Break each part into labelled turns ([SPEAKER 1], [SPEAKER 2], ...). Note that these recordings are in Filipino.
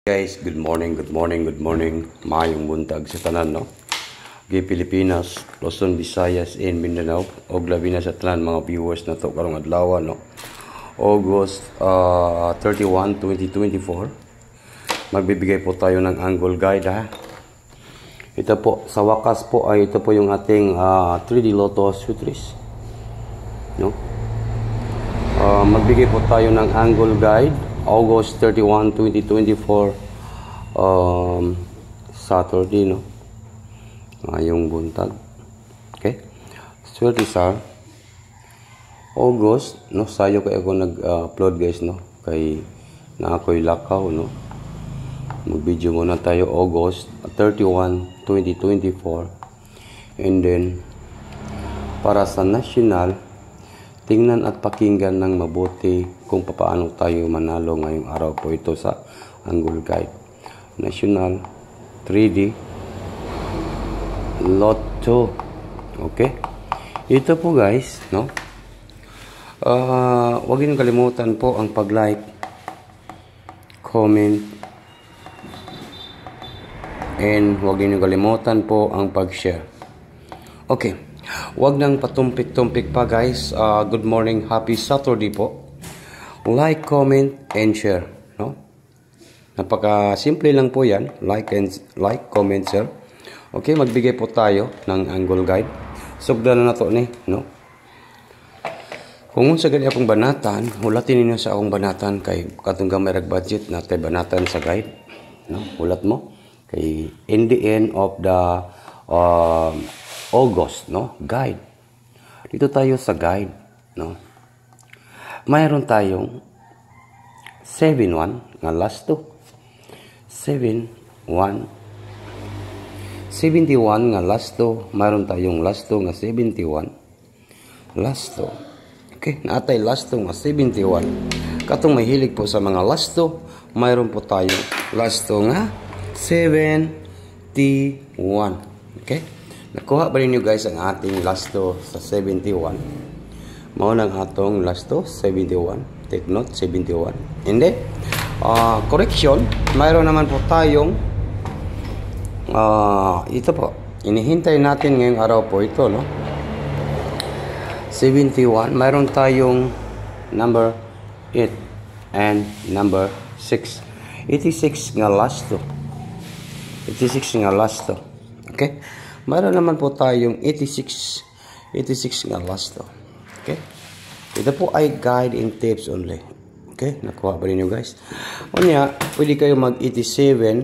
[SPEAKER 1] Guys, good morning. Maayong buntag sa tanan, no? Gi Pilipinas, Luzon, Visayas, and Mindanao. Og labi na sa tanan mga viewers na to karong adlaw, no? August 31, 2024. Magbibigay po tayo ng angle guide, ha? Ito po, sa wakas po ay ito po yung ating 3D Lotto Sutris, no? Magbigay po tayo ng angle guide August 31, 2024, Saturday, no? Ngayong buntag. Okay? Swerte sa August, no? Sayo kaya ako nag-upload, guys, no? Kay na ako'y lakaw, no? Mag-video muna tayo August 31, 2024. And then, para sa national, tingnan at pakinggan ng mabuti kung paano tayo manalo ngayong araw po ito sa angle guide. National 3D Lotto. Okay? Ito po, guys, no? Huwag niyo kalimutan po ang pag-like, comment, and huwag niyo kalimutan po ang pag-share. Okay. Huwag nang patumpik-tumpik pa, guys. Good morning, happy Saturday po. Like, comment, and share, no? Napaka-simple lang po yan. Like, comment, share. Okay, magbigay po tayo ng angle guide. Sugdan na to ni, no? Kung sa gali akong banatan, hulatin ninyo sa akong banatan kay katong gamay rag budget natin banatan sa guide, no? Hulat mo kay in the end of the August, no? Guide. Dito tayo sa guide, no? Mayroon tayong 7-1 nga last 2. 7-1. 71 nga last 2. Mayroon tayong last 2 nga 71. Last 2. Okay, naatay last 2 nga 71. Katong may hilig po sa mga last 2, mayroon po tayong last 2 nga 71. Okay? Nakuha ba ninyo, guys, ang ating last 2 sa 71? Maunang atong last 2, 71. Take note, 71. Hindi. Correction. Mayroon naman po tayong ito po. Inihintay natin ngayong araw po ito, no? 71. Mayroon tayong number 8 and number 6. 86 nga last 2. 86 nga last 2. Okay? Mayroon naman po tayong 86 nga last to. Okay? Ito po ay guide and tips only. Okay? Nakuha ba ninyo, guys? Unya, pwede kayo mag-87,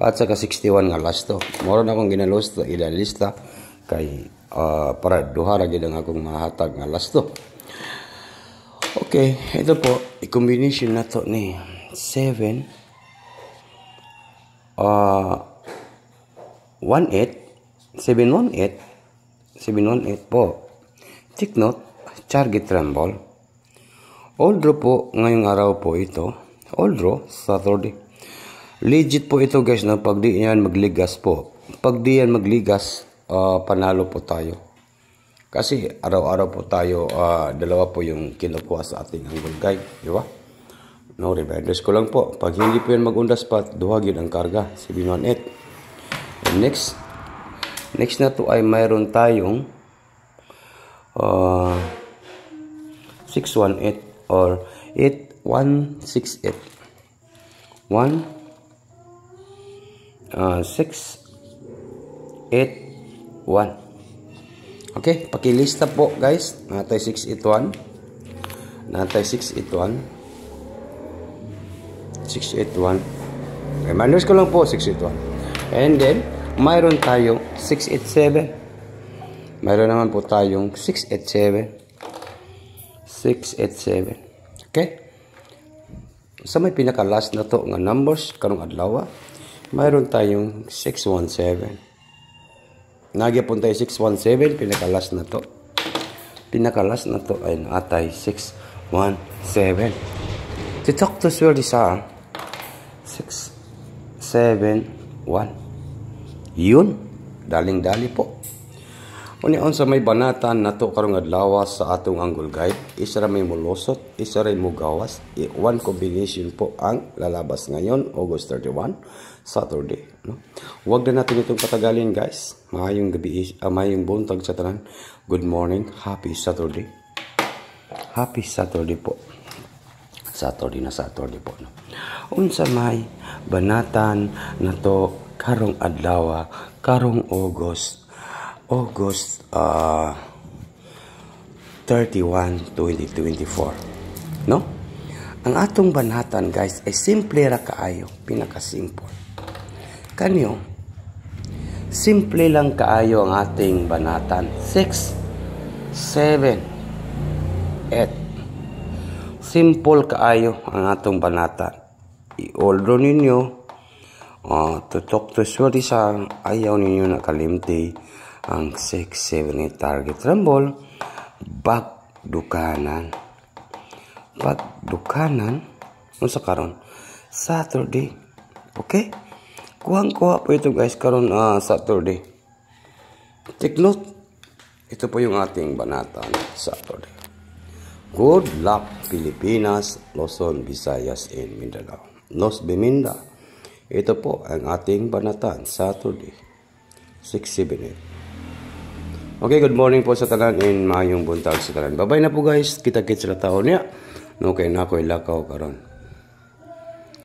[SPEAKER 1] at saka 61 nga last to. Moron akong ginalista kay para duha ra gid ang akong mahatag nga last to. Okay, ito po, i-combination na to ni 7 718 po. Take note, target rumble. All draw po ngayong araw po ito. All draw, Saturday. Legit po ito, guys, na pag di yan magligas po. Pag di yan magligas, panalo po tayo. Kasi araw-araw po tayo, dalawa po yung kinukuha sa ating angle guide. Di ba? No, reminders ko lang po. Pag hindi po yan mag-undas pa, duhagin ang karga. 718. And next na to ay mayroon tayong 618 or 8168. 681. Okay, pakilista po, guys. Natay 681. 681. Reminders ko lang po, 681. And then, mayroon tayong 687. Mayroon naman po tayong 687. 687. Okay? Sa may pinaka-last na to nga numbers, karong adlaw, mayroon tayong 617. Nagyapon tayo 617, pinaka-last na to. Pinaka-last na to ay natay 617. To talk to Swerte sa 671. Yun. Daling-dali po. Unya unsa may banatan nato karong adlaw sa atong Angle Guide, isa ra may mulusot, isa ra mo gawas. One combination po ang lalabas ngayon, August 31, Saturday, no? Huwag na natin itong patagalin, guys. Maayong gabi, maayong buntag sa tanan. Good morning, happy Saturday. Happy Saturday po. Saturday po, no? Unsa may banatan nato karong adlaw, karong August 31, 2024. No? Ang atong banatan, guys, ay simple ra kaayo, pinaka-simple. Kanyo, simple lang kaayo ang ating banatan. 6, 7, 8. Simple kaayo ang atong banatan. I-order ninyo, tutok to sorry sa ayaw ninyo nakalimti ang 6, 7, 8 target rumble, bagdukanan, unsa karon Saturday, okay? Kuha po ito, guys, karon Saturday. Take note, ito po yung ating banatan Saturday. Good luck, Pilipinas, Luzon, Visayas, and Mindanao. Nos Biminda, ito po ang ating banatan Saturday, 6, 7, 8. Okay, good morning po sa tanan and maayong buntag sa tanan. Bye-bye na po, guys. Kita-kits sa taon niya. No, kay na ko ilakaw karon.